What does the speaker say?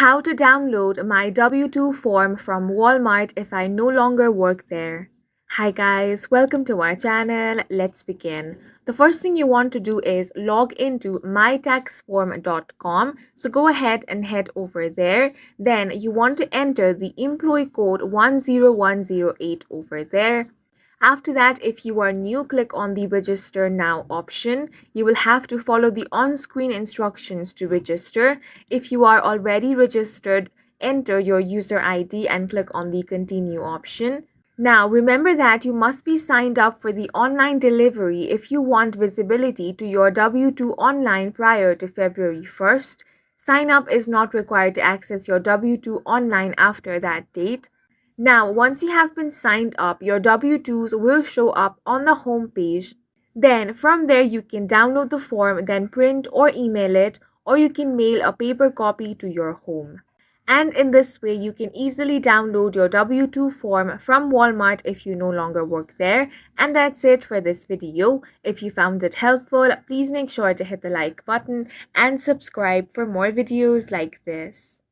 How to download my W-2 form from Walmart if I no longer work there. Hi guys, welcome to our channel. Let's begin. The first thing you want to do is log into mytaxform.com. So go ahead and head over there. Then you want to enter the employee code 10108 over there. After that, if you are new, click on the register now option. You will have to follow the on-screen instructions to register. If you are already registered, enter your user ID and click on the continue option. Now remember that you must be signed up for the online delivery if you want visibility to your W-2 online prior to February 1st. Sign up is not required to access your W-2 online after that date. Now, once you have been signed up, your W-2s will show up on the home page. Then from there you can download the form, then print or email it, or you can mail a paper copy to your home. And in this way, you can easily download your W-2 form from Walmart if you no longer work there. And that's it for this video. If you found it helpful, please make sure to hit the like button and subscribe for more videos like this.